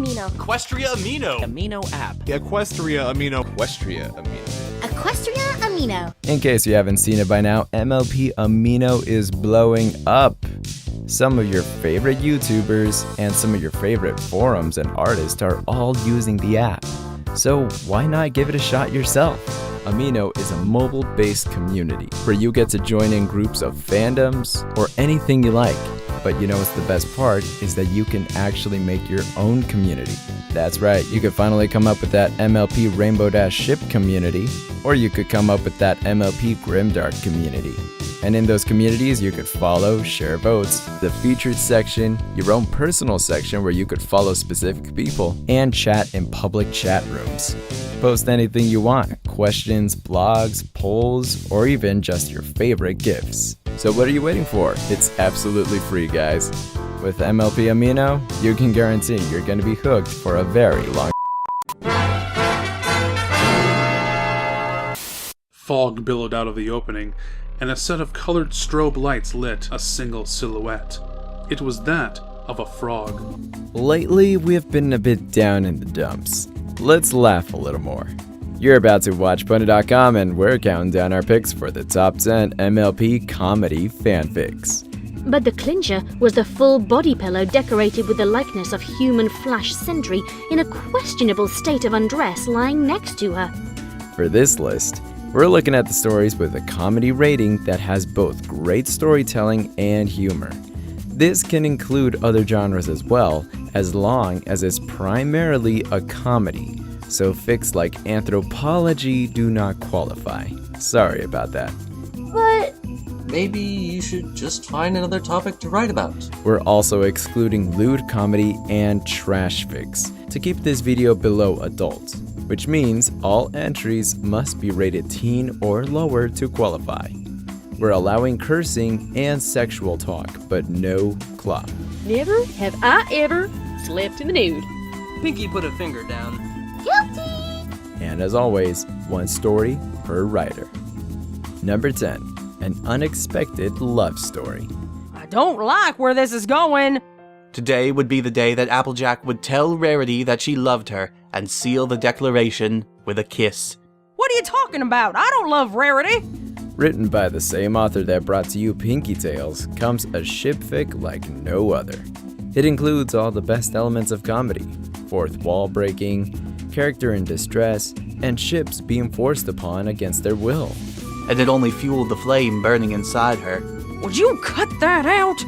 amino. Equestria amino. Amino app. Equestria amino. Equestria amino. Equestria amino. In case you haven't seen it by now, MLP Amino is blowing up. Some of your favorite YouTubers and some of your favorite forums and artists are all using the app. So why not give it a shot yourself? Amino is a mobile-based community where you get to join in groups of fandoms or anything you like. But you know what's the best part is that you can actually make your own community. That's right, you could finally come up with that MLP Rainbow Dash Ship community, or you could come up with that MLP Grimdark community. And in those communities, you could follow, share votes, the featured section, your own personal section where you could follow specific people, and chat in public chat rooms. Post anything you want, questions, blogs, polls, or even just your favorite GIFs. So what are you waiting for? It's absolutely free, guys. With MLP Amino, you can guarantee you're going to be hooked for a very long Fog billowed out of the opening, and a set of colored strobe lights lit a single silhouette. It was that of a frog. Lately, we've been a bit down in the dumps. Let's laugh a little more. You're about to WatchPony.com, and we're counting down our picks for the top 10 MLP Comedy Fan-Fics. But the clincher was the full body pillow decorated with the likeness of human Flash Sentry in a questionable state of undress lying next to her. For this list, we're looking at the stories with a comedy rating that has both great storytelling and humor. This can include other genres as well, as long as it's primarily a comedy, so fics like anthropology do not qualify. Sorry about that. But Maybe you should just find another topic to write about. We're also excluding lewd comedy and trash fics to keep this video below adult, which means all entries must be rated teen or lower to qualify. We're allowing cursing and sexual talk, but no clop. Never have I ever slept in the nude. Pinky put a finger down. guilty. And as always, one story per writer. Number 10, an unexpected love story. I don't like where this is going. Today would be the day that Applejack would tell Rarity that she loved her and seal the declaration with a kiss. What are you talking about? I don't love Rarity. Written by the same author that brought to you Pinky Tales, comes a ship fic like no other. It includes all the best elements of comedy, fourth wall breaking, character in distress, and ships being forced upon against their will. And it only fueled the flame burning inside her. Would you cut that out?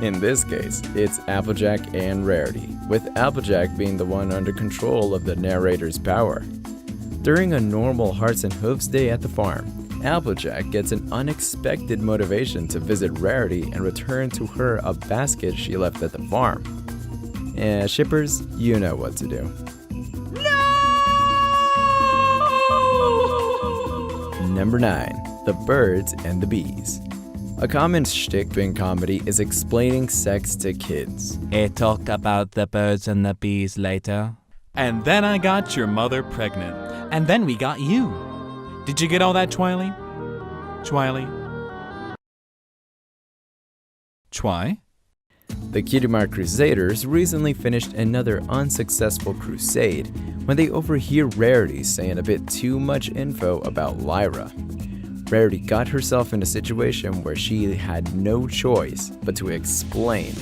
In this case, it's Applejack and Rarity, with Applejack being the one under control of the narrator's power. During a normal Hearts and Hooves day at the farm, Applejack gets an unexpected motivation to visit Rarity and return to her a basket she left at the farm. And shippers, you know what to do. Number 9, The Birds and the Bees. A common shtick in comedy is explaining sex to kids. I talk about the birds and the bees later. And then I got your mother pregnant. And then we got you. Did you get all that, Twiley? Twy? The Cutie Mark Crusaders recently finished another unsuccessful crusade when they overhear Rarity saying a bit too much info about Lyra. Rarity got herself in a situation where she had no choice but to explain,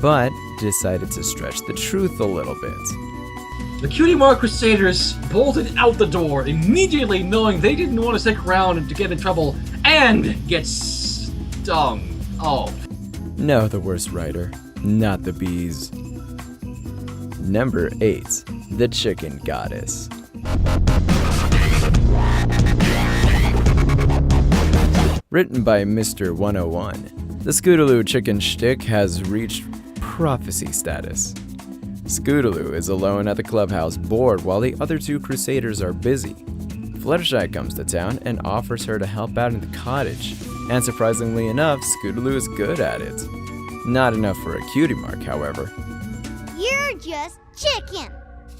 but decided to stretch the truth a little bit. The Cutie Mark Crusaders bolted out the door, immediately knowing they didn't want to stick around to get in trouble and get stung. Oh. No, the worst writer, not the bees. Number 8, The Chicken Goddess. Written by Mr. 101, the Scootaloo chicken shtick has reached prophecy status. Scootaloo is alone at the clubhouse, bored while the other two crusaders are busy. Fluttershy comes to town and offers her to help out in the cottage, and surprisingly enough, Scootaloo is good at it. Not enough for a cutie mark, however. You're just chicken.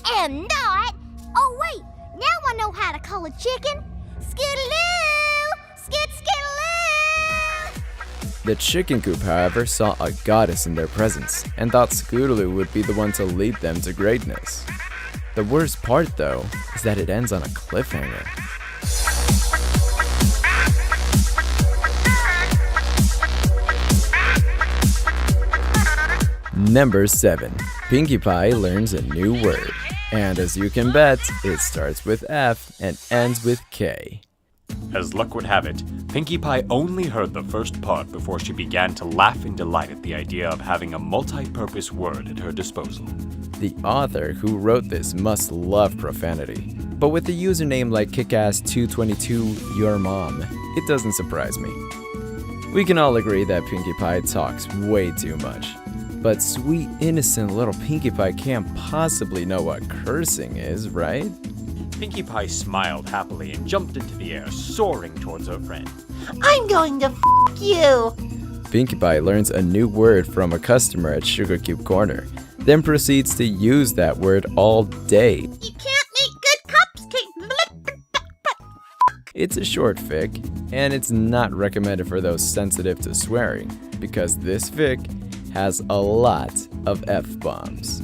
And not. Oh wait, now I know how to call a chicken. Skidaloo! Skidaloo! The chicken coop, however, saw a goddess in their presence and thought Scootaloo would be the one to lead them to greatness. The worst part, though, is that it ends on a cliffhanger. Number 7. Pinkie Pie learns a new word. And as you can bet, it starts with F and ends with K. As luck would have it, Pinkie Pie only heard the first part before she began to laugh in delight at the idea of having a multi-purpose word at her disposal. The author who wrote this must love profanity, but with a username like Kickass222 Your Mom, it doesn't surprise me. We can all agree that Pinkie Pie talks way too much, but sweet innocent little Pinkie Pie can't possibly know what cursing is, right? Pinkie Pie smiled happily and jumped into the air, soaring towards her friend. I'm going to you! Pinkie Pie learns a new word from a customer at Sugar Cube Corner, then proceeds to use that word all day. You can't make good cupcakes! It's a short fic, and it's not recommended for those sensitive to swearing, because this fic has a lot of F-bombs.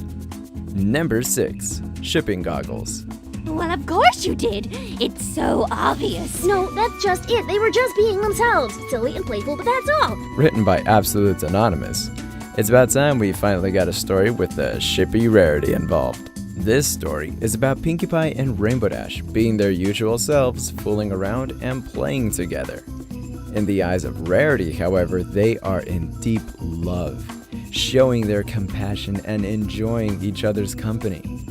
Number 6. Shipping goggles. Well, of course you did. It's so obvious. No, that's just it. They were just being themselves. Silly and playful, but that's all. Written by Absolute Anonymous. It's about time we finally got a story with a shippy rarity involved. This story is about Pinkie Pie and Rainbow Dash being their usual selves, fooling around and playing together. In the eyes of Rarity, however, they are in deep love, showing their compassion and enjoying each other's company.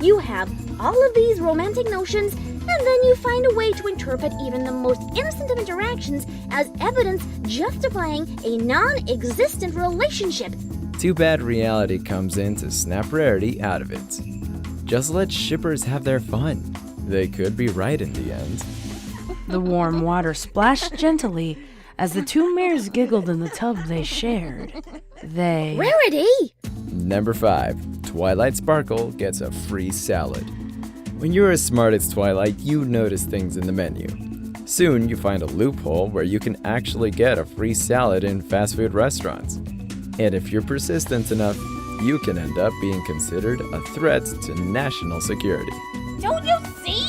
You have all of these romantic notions, and then you find a way to interpret even the most innocent of interactions as evidence justifying a non-existent relationship. Too bad reality comes in to snap Rarity out of it. Just let shippers have their fun. They could be right in the end. The warm water splashed gently as the two mares giggled in the tub they shared. They... Rarity! Number 5. Twilight Sparkle gets a free salad. When you're as smart as Twilight, you notice things in the menu. Soon you find a loophole where you can actually get a free salad in fast food restaurants. And if you're persistent enough, you can end up being considered a threat to national security. Don't you see?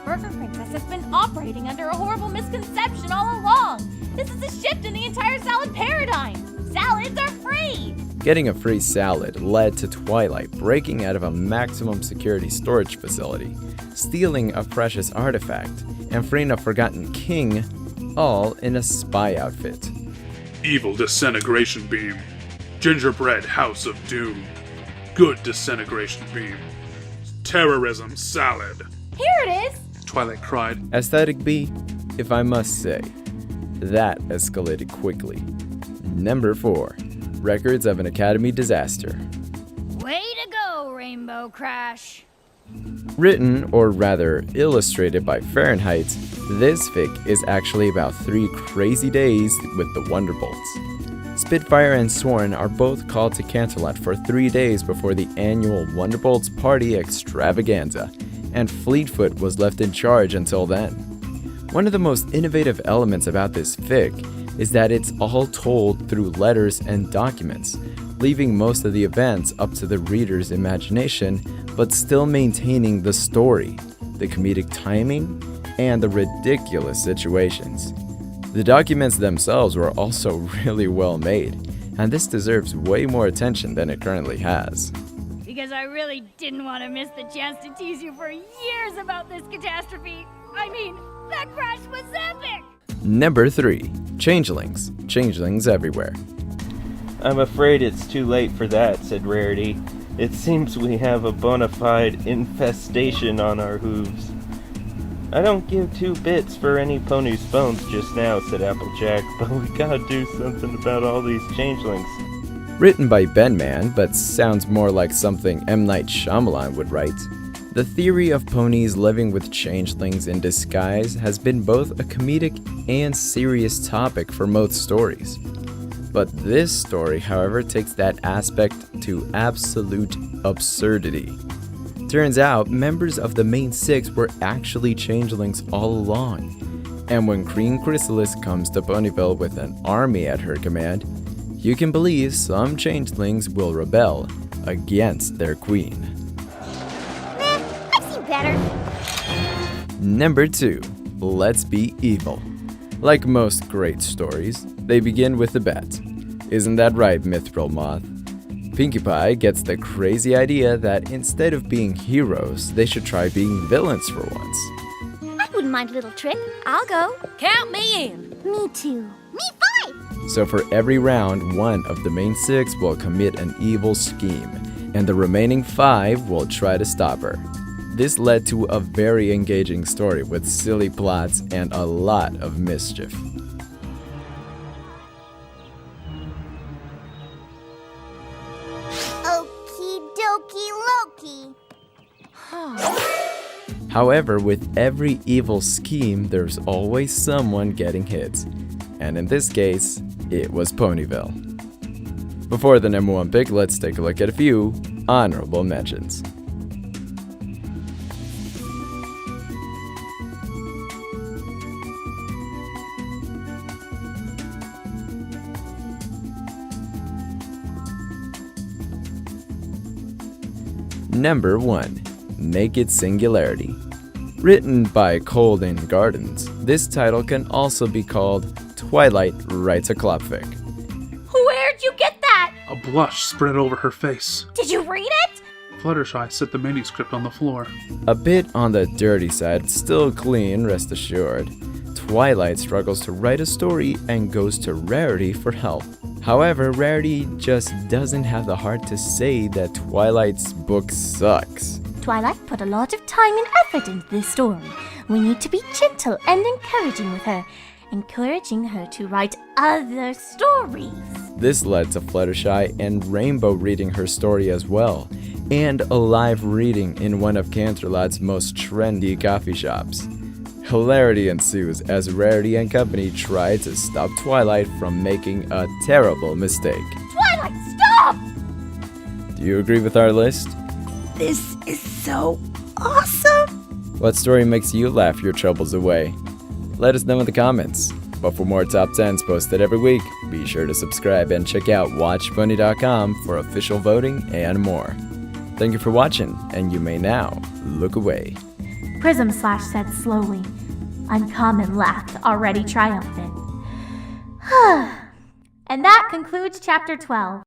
Burger Princess has been operating under a horrible misconception all along. This is a shift in the entire salad paradigm. Salads are free! Getting a free salad led to Twilight breaking out of a maximum security storage facility, stealing a precious artifact, and freeing a forgotten king, all in a spy outfit. Evil disintegration beam. Gingerbread house of doom. Good disintegration beam. Terrorism salad. Here it is! Twilight cried. Aesthetic B, if I must say. That escalated quickly. Number 4. Records of an Academy disaster. Way to go, Rainbow Crash. Written, or rather illustrated by Fahrenheit, this fic is actually about 3 crazy days with the Wonderbolts. Spitfire and Sworn are both called to Canterlot for 3 days before the annual Wonderbolts Party extravaganza, and Fleetfoot was left in charge until then. One of the most innovative elements about this fic is that it's all told through letters and documents, leaving most of the events up to the reader's imagination, but still maintaining the story, the comedic timing, and the ridiculous situations. The documents themselves were also really well made, and this deserves way more attention than it currently has. Because I really didn't want to miss the chance to tease you for years about this catastrophe. I mean, that crash was epic! Number 3. Changelings. Changelings everywhere. I'm afraid it's too late for that, said Rarity. It seems we have a bona fide infestation on our hooves. I don't give 2 bits for any pony's bones just now, said Applejack, but we gotta do something about all these changelings. Written by Ben Man, but sounds more like something M. Night Shyamalan would write. The theory of ponies living with changelings in disguise has been both a comedic and serious topic for most stories. But this story, however, takes that aspect to absolute absurdity. Turns out, members of the main 6 were actually changelings all along. And when Queen Chrysalis comes to Ponyville with an army at her command, you can believe some changelings will rebel against their queen. I've seen better. Number 2. Let's Be Evil. Like most great stories, they begin with a bet. Isn't that right, Mithril Moth? Pinkie Pie gets the crazy idea that instead of being heroes, they should try being villains for once. I wouldn't mind a little trick. I'll go. Count me in. Me too. Me 5! So for every round, one of the main 6 will commit an evil scheme, and the remaining 5 will try to stop her. This led to a very engaging story with silly plots and a lot of mischief. Okie dokie Loki. However, with every evil scheme, there's always someone getting hit. And in this case, it was Ponyville. Before the number 1 pick, let's take a look at a few honorable mentions. Number 1. Naked Singularity. Written by Colden Gardens, this title can also be called Twilight Writes a Clubfic. Where'd you get that? A blush spread over her face. Did you read it? Fluttershy set the manuscript on the floor. A bit on the dirty side, still clean, rest assured. Twilight struggles to write a story and goes to Rarity for help. However, Rarity just doesn't have the heart to say that Twilight's book sucks. Twilight put a lot of time and effort into this story. We need to be gentle and encouraging with her, encouraging her to write other stories. This led to Fluttershy and Rainbow reading her story as well, and a live reading in one of Canterlot's most trendy coffee shops. Hilarity ensues as Rarity and company try to stop Twilight from making a terrible mistake. Twilight, stop! Do you agree with our list? This is so awesome! What story makes you laugh your troubles away? Let us know in the comments. But for more top 10s posted every week, be sure to subscribe and check out WatchPony.com for official voting and more. Thank you for watching, and you may now look away. Prism Slash said slowly. Uncommon laughed, already triumphant. And that concludes Chapter 12.